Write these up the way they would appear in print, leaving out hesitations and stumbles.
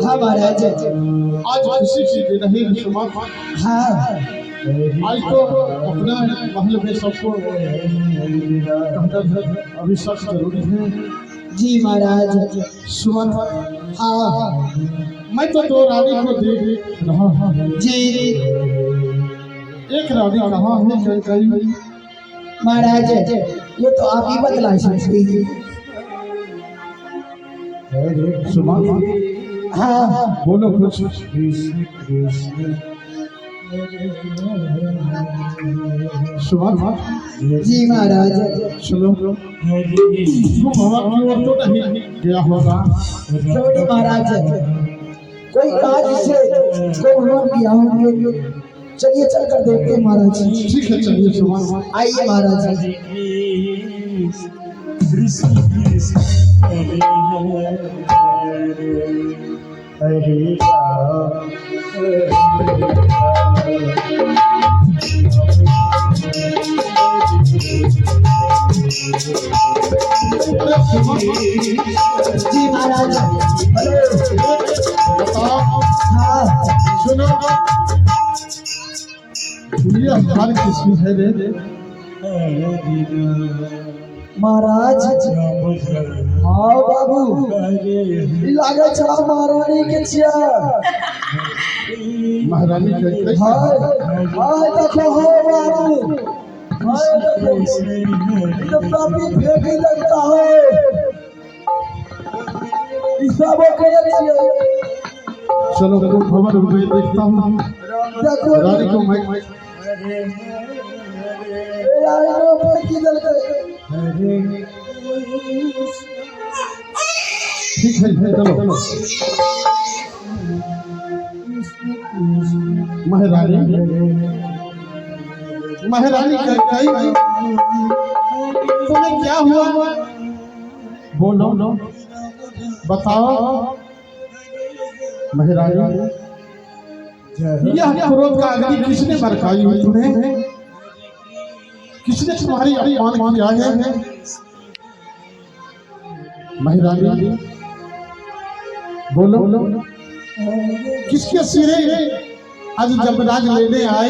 हाँ महाराज, आज खुशी की दिन है सुमा। हाँ आज तो अपना महल में सबको अभिषेक जरूरी है। जी महाराज। सुमन, हाँ मैं तो दो रानी को देख रहा हूँ। जी एक रानी कहाँ है कहीं महाराज, ये तो आप ही बतला सकते हैं। सुमन, हाँ बोलो कुछ। सुमन, जी महाराज। चलो तुम हमारी ओर तो नहीं गया होगा। छोड़िए महाराज, कोई काज से कोई हुआ किया होंगे। चलिए चल कर देखते हैं महाराज। ठीक है, चलिए सुमन। आइए महाराज। जी महाराज। बताओ। हाँ सुनो, ये हमारी किस्मत है रे। महाराज। हाँ बाबू, लागे चला महारानी के छिया। महारानी कहते हाय हाय देखो हो बाबू, हाय देखो ये काफी फेंकी लगता है। इसबो के छिया। चलो तुम खबर मैं देखता हूँ। देखो रानी को मैं यार वो फेंकी लगता है। ठीक है, चलो। महारानी, महारानी तुम्हें क्या हुआ? बोलो, बताओ। महारानी, यह क्रोध का अग्नि किसने बरसाई हुई तुम्हें? किसने तुम्हारी अपमान किया है? महारानी, बोलो, किसके सिरे आज जमराज लेने आए?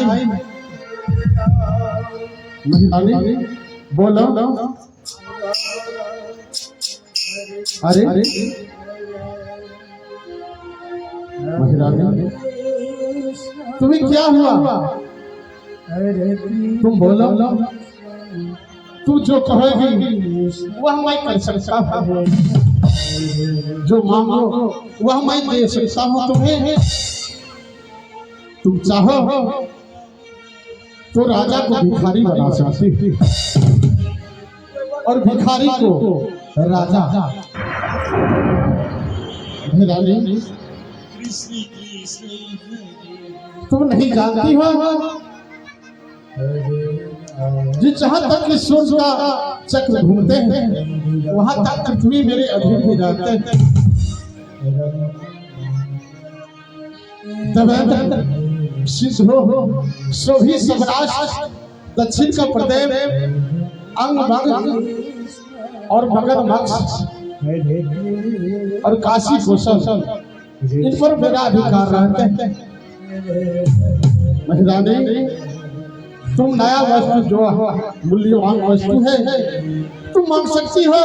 महारानी, बोलो। अरे महारानी, तुम्हें क्या हुआ? तुम बोलो। तू जो कहोगी वह मैं कर सकता हूँ। जो मांगो वह मैं दे सकता हूँ तुम्हें। तुम चाहो तो राजा को भिखारी बना सकती और भिखारी को राजा। महारानी, तुम नहीं जानती हो, जहाँ तक कि सूर्य का चक्र घूमते हैं वहां तक पृथ्वी मेरे अधीन ही रहते हैं। सिद्ध हो सो ही सबराष्ट्र, दक्षिण का प्रदेव, अंग भंग और मगध मक्ष और काशी कौशल, इन पर मेरा अधिकार रहते हैं। महारानी, तुम नया वस्तु जो मूल्यवान वस्तु है तुम मांग सकती हो,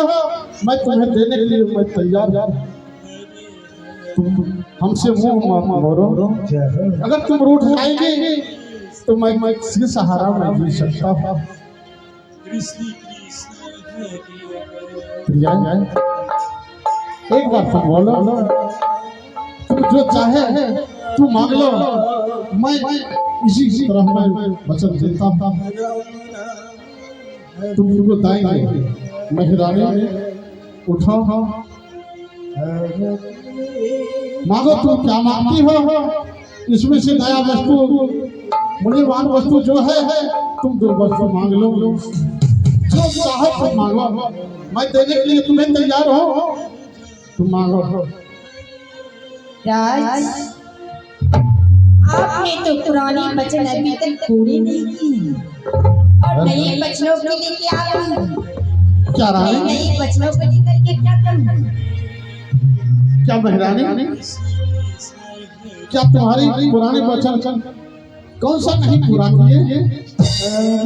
मैं तुम्हें देने के लिए मैं तैयार। तुम हमसे मुंह मोड़ो, अगर तुम रूठ जाएंगे तो मैं किसी सहारा नहीं मिल सकता। प्रिया, एक बार तुम बोलो, तुम जो चाहे तू मांग लो, मैं इसी तरह मैं वचन देता हूँ। तुम उनको दाएंगे। महारानी, उठो मांगो तुम क्या मांगती हो, इसमें से नया वस्तु मूल्यवान वस्तु जो है तुम दो वस्तु मांग लो, जो चाहो तुम मांगो, मैं देने के लिए तुम्हें तैयार हो, तुम मांगो। राज, आपने तो पुरानी वचन अभी तक पूरी नहीं की और नए वचनों के लिए क्या करूं? क्या रानी? नए वचनों को लेकर के क्या करूं? क्या महारानी, क्या तुम्हारी पुराने वचन कौन सा नहीं पूरा किए?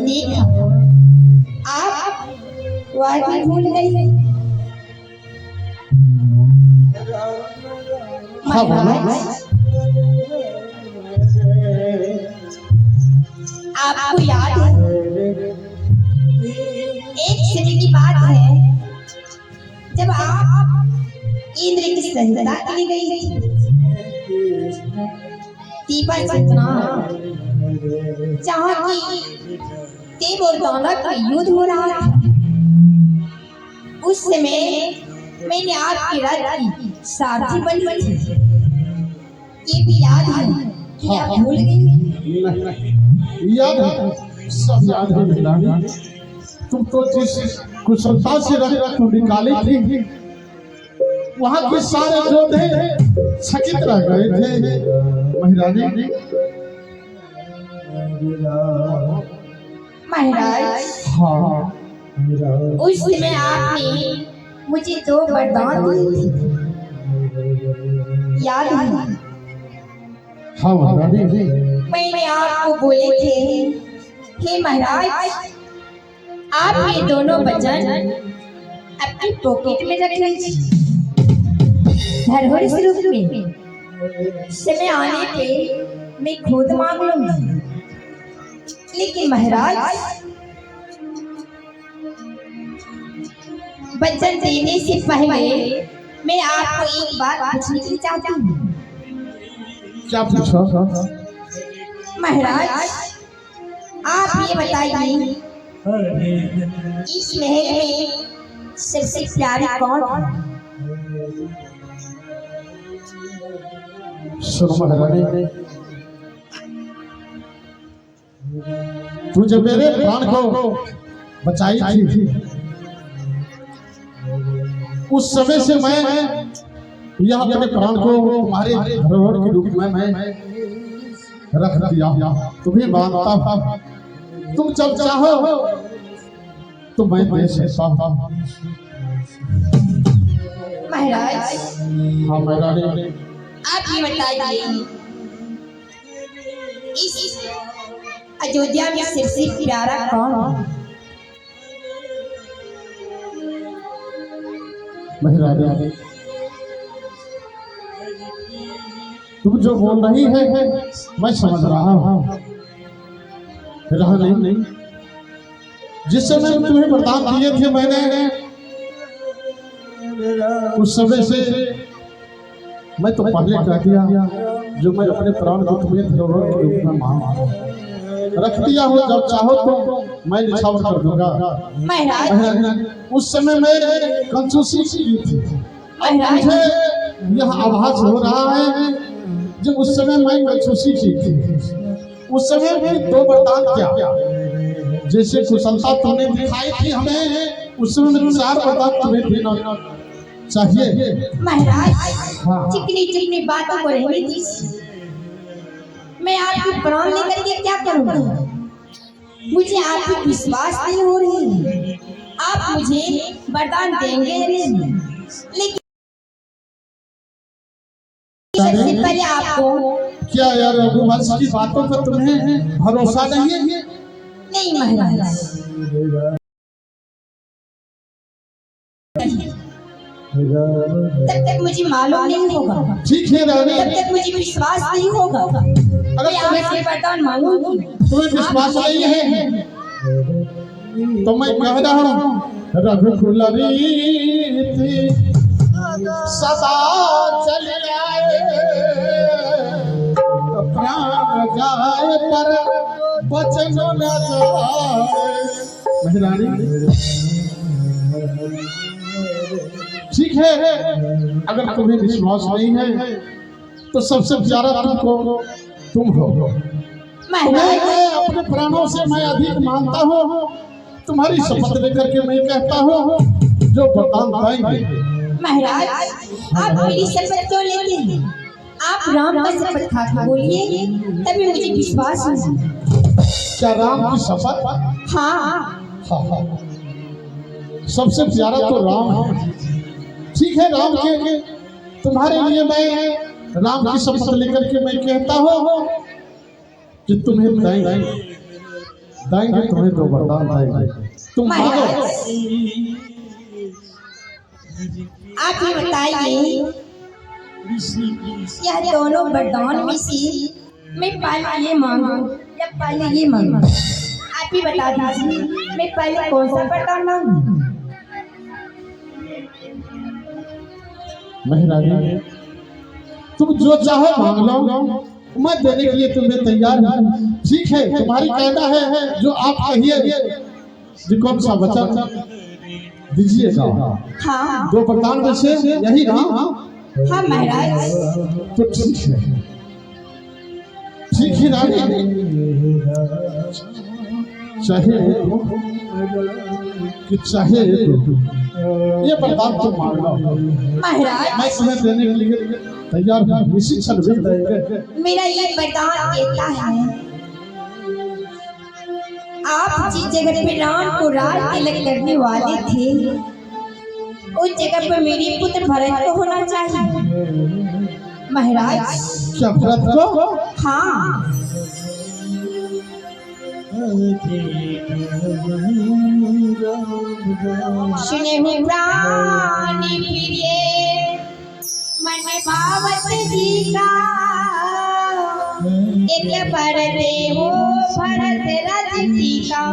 देखा, आप वाकई भूल गई। हाँ बोलो। आपको याद है, एक समय की बात है जब आप इंद्र की सहायता के लिए गई थी। दीपक सतना जहाँ की देव और दानव का युद्ध हो रहा था, उस समय मैंने आपकी रथ की सारथी बनी थी। ये भी याद है कि आप भूल गई? याद है, सब याद है महारानी। तुम तो जिस कुशलता से रथ निकाली थी, वहाँ के सारे योद्धे चकित रह गए थे महारानी। महाराज, हाँ, उस समय आपने मुझे 2 वरदान दिए थे, याद है? हाँ महारानी। मैंने आपको बोले थे, हे महाराज, आप ये दोनों वचन अपनी पॉकेट में रख लीजिए, धरोहर स्वरूप में। समय आने पे मैं खुद मांग लूंगी। लेकिन महाराज, वचन देने से पहले मैं आपको एक बात पूछने की चाहती हूँ। क्या पूछा? महाराज, आप ये बताइए, इस महल में सबसे प्यारी कौन? सुनो महारानी, तू जब मेरे प्राण को बचाई थी, उस समय से मैं यह अपने प्राण को तुम्हारे धरोहर के रूप में मैं रख दिया, तुम्हें मानता था। तुम जब चाहो तो मैं दे सकता हूँ। महाराज, हाँ महारानी। आप ये बताइए, इस अयोध्या में सबसे प्यारा कौन? महारानी, तुम जो बोल रही है मैं समझ रहा हूँ। नहीं, जिस समय तुम्हें वरदान दिए थे मैंने, उस समय से मैं तो पहले कह दिया, जो मैं अपने प्राण को तुम्हें धरोहर के रूप में मान रख दिया हो, जब चाहो तो मैं निछावर कर दूंगा। महाराज, उस समय मैं कंजूसी की थी। मुझे यह आभास हो रहा है जब उस समय मैं कंजूसी की थी, उस समय भी 2 वरदान क्या, जैसे कुशलता तुमने दिखाई थी हमें, उस समय 4 वरदान तुम्हें देना चाहिए। महाराज, हाँ। चिकनी चिकनी बातों को रहने दीजिए। मैं आपके प्राण लेकर के क्या करूंगा? मुझे आप पे विश्वास नहीं हो रही। आप मुझे वरदान देंगे या नहीं? लेकिन सबसे पहले आपको क्या यार रघुवंश की बातों पर तुम्हें भरोसा नहीं है? नहीं महाराज, तब तक मुझे मालूम नहीं होगा, ठीक है रानी, तब तक मुझे विश्वास नहीं होगा। मैं आपसे वरदान मांगूंगी। तुम्हें विश्वास नहीं है तो मैं कह रहा हूँ, रघुकुलरी सदा चल आए, प्राण जाए पर वचन न जाए। महारानी, ठीक है, अगर तुम्हें विश्वास नहीं है तो सबसे प्यारा तुम हो। तुम्हें मैं अपने प्राणों से मैं अधिक मानता हूँ। तुम्हारी शपथ लेकर के मैं कहता हूँ जो वरदान पाएंगे। महाराज, आप मेरी शपथ क्यों लेते हैं? आप राम का शपथ खा के बोलिए, तभी मुझे विश्वास होगा। क्या राम की शपथ? हाँ। हाँ, सबसे प्यारा तो राम है। ठीक है, राम के तुम्हारे लिए मैं राम की शपथ लेकर के मैं कहता हूँ कि तुम्हें देंगे तुम्हें दो वरदान देंगे। तुम मांगो। आप ये बताइए, यह दोनों वरदान में से मैं पहले ये मांगू या पहले ये मांगू? आप ही बता दीजिए, मैं पहले कौन सा वरदान मांगू? महारानी, तुम जो चाहो मांग लो, मैं देने के लिए तुम्हें तैयार हूँ। ठीक है, तुम्हारी कहना है जो आप कहिए जो कौन सा वचन दीजिएगा। हाँ, दो वरदान में से यही ना? हाँ महाराज। तो ठीक है, ठीक है रानी, चाहे कि चाहे ये वरदान तुम मांग लो, महाराज मैं तुम्हें देने के लिए तैयार हूँ। इसी क्षण भी देंगे। मेरा ये वरदान कहता है, आप जिस जगह पे राम को राज तिलक करने वाले थे, उस जगह पर मेरे पुत्र भरत को होना चाहिए। महाराज, क्या भरत को? हाँ। सुने हो प्राणी प्रिय मन भावत जी का, एक भरते हो भरत रथ जी का।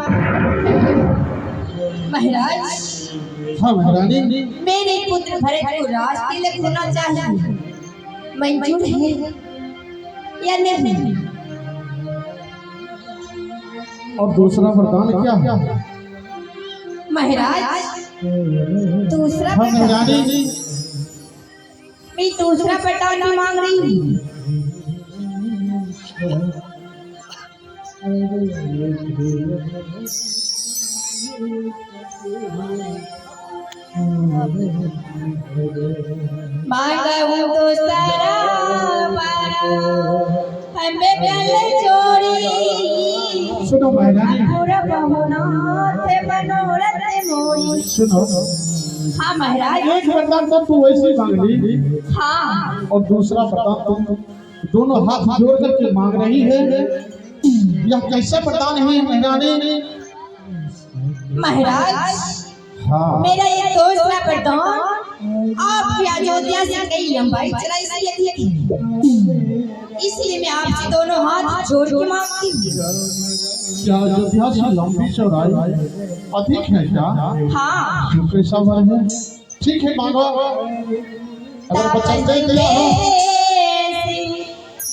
महाराज, हाँ महारानी, मेरे पुत्र भरत को राज तिलक होना चाहिए, मंजूर है या नहीं? और दूसरा वरदान क्या है? महाराज, दूसरा हाँ महारानी, मैं दूसरा वरदान नहीं मांग रही हूँ। मांगू तो सारा हमें पहले जोड़ी, सुनो महारानी, पूरा मनोरथ मोरी। सुनो, हाँ महाराज। एक वरदान तो तू वैसे मांग ली, हाँ, और दूसरा वरदान तुम दोनों हाथ जोड़ करके मांग रही है। यह कैसा वरदान है महारानी? महाराज, हाँ, मेरा ये दूसरा वरदान आपकी अयोध्या से कई लंबाई चलाई थी, इसलिए मैं आपसे दोनों हाथ जोड़ के मांगती हूँ। क्या अयोध्या से लंबी चौड़ाई अधिक है क्या? हाँ। जो कैसा वर है? ठीक है, मांगो। अगर वचन दे दिया हो।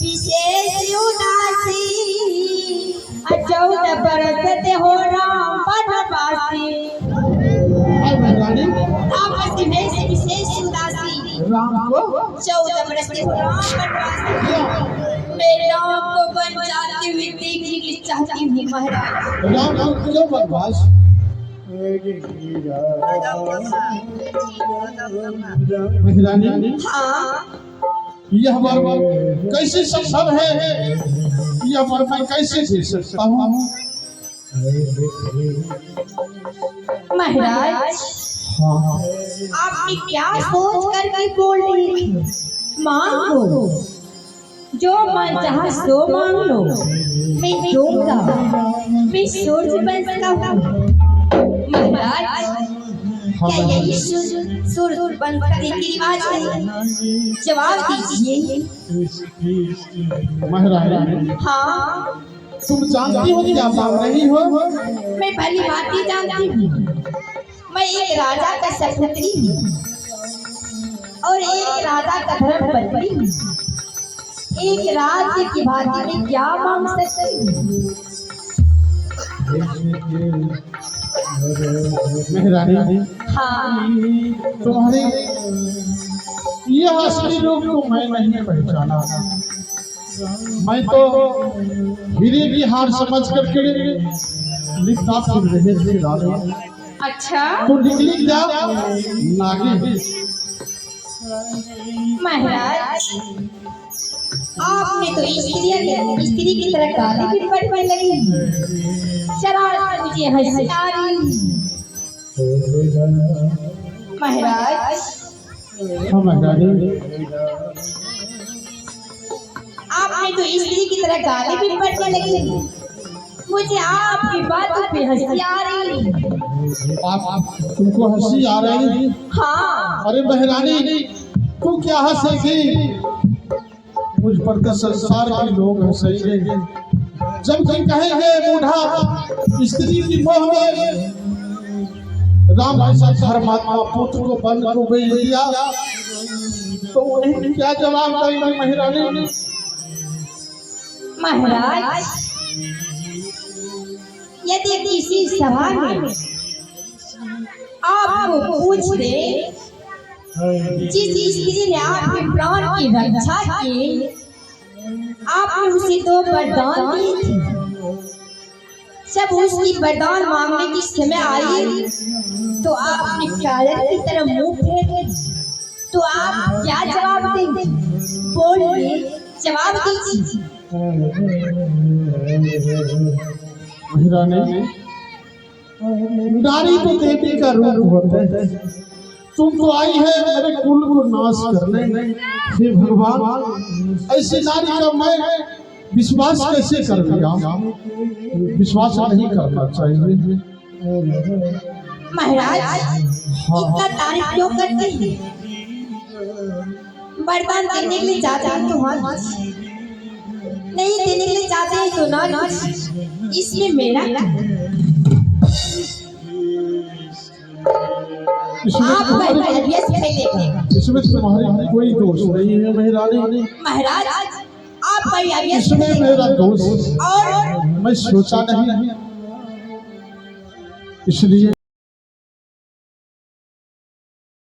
विशेष उदासी 14 बरस ते हो राम वनवासी। आपस में से विशेष उदासी राम को 14 बरस ते हो राम वनवासी। मैं राम को बन जाती हुई देखने की चाहती हूँ महाराज। राम को क्यों वनवास? महारानी, हाँ, यह वर कैसे संभव है? यह वर मैं कैसे दे सकता हूँ? महाराज, हाँ, आपने क्या सोच करके बोल रही थी? मांगो, जो मन चाहा सो मांग लो, मैं दूंगा। मैं सूर्य वंश का हूँ महाराज। क्या यही सूर्य वंश का रीति रिवाज है? जवाब दीजिए। महारानी, हाँ, तुम जानती हो क्या मांग रही हो? मैं भली भांति जानती हूँ। मैं एक राजा का सपत्री हूँ और एक राजा का धर्म पत्नी हूँ। एक राज्य की भांति में क्या मांग सकती हूँ? मेहरानी, हाँ तुम्हारी यह असली रूप को मैं नहीं पहचाना। मैं तो हीरे की हार समझ करके लिखता फिर रहे थे रानी। अच्छा तो निकली क्या नागी? महाराज, आपने तो स्त्री की तरह गाली भी पड़ने लगी। शरारत मुझे हंसी आ रही। महाराज, हाँ मेहरानी, आपने तो स्त्री की तरह गाली भी पड़ने लगी। मुझे आपकी बातों पे हंसी आ रही। आप तुमको हंसी आ रही? हाँ अरे मेहरानी, तू क्या हंसेगी? मुझ पर तो संसार के लोग हंसेंगे। जब तुम कहेंगे बूढ़ा स्त्री की मोह में राम ऐसा धर्मात्मा पुत्र को बन को भेज दिया, तो उन्हें क्या जवाब देंगे मेहरानी? महाराज, यदि किसी सभा में आपको पूछ दे जिस स्त्री ने आपके प्राण की रक्षा की, आपने उसे दो वरदान दिए थे, जब उसकी वरदान मांगने की समय आई तो आप अपने कायर की तरफ मुंह फेरे, तो आप क्या जवाब देंगे? बोलिए, जवाब दीजिए। मेहरानी, नारी तो देवी का रूप होता है। तुम तो आई है मेरे कुल को नाश करने। हे भगवान, ऐसी नारी का मैं विश्वास कैसे कर लिया? विश्वास नहीं करना चाहिए। महाराज, इतना तारीफ क्यों करते हैं? वरदान देने के लिए जाते हैं तो हाँ, नहीं देने के लिए जाते हैं तो ना। इसमें मेरा क्या? इसमें तुम्हारी कोई दोष नहीं है मेहरानी। महाराज, आप इसमें मेरा दोष और मैं सोचा नहीं, इसलिए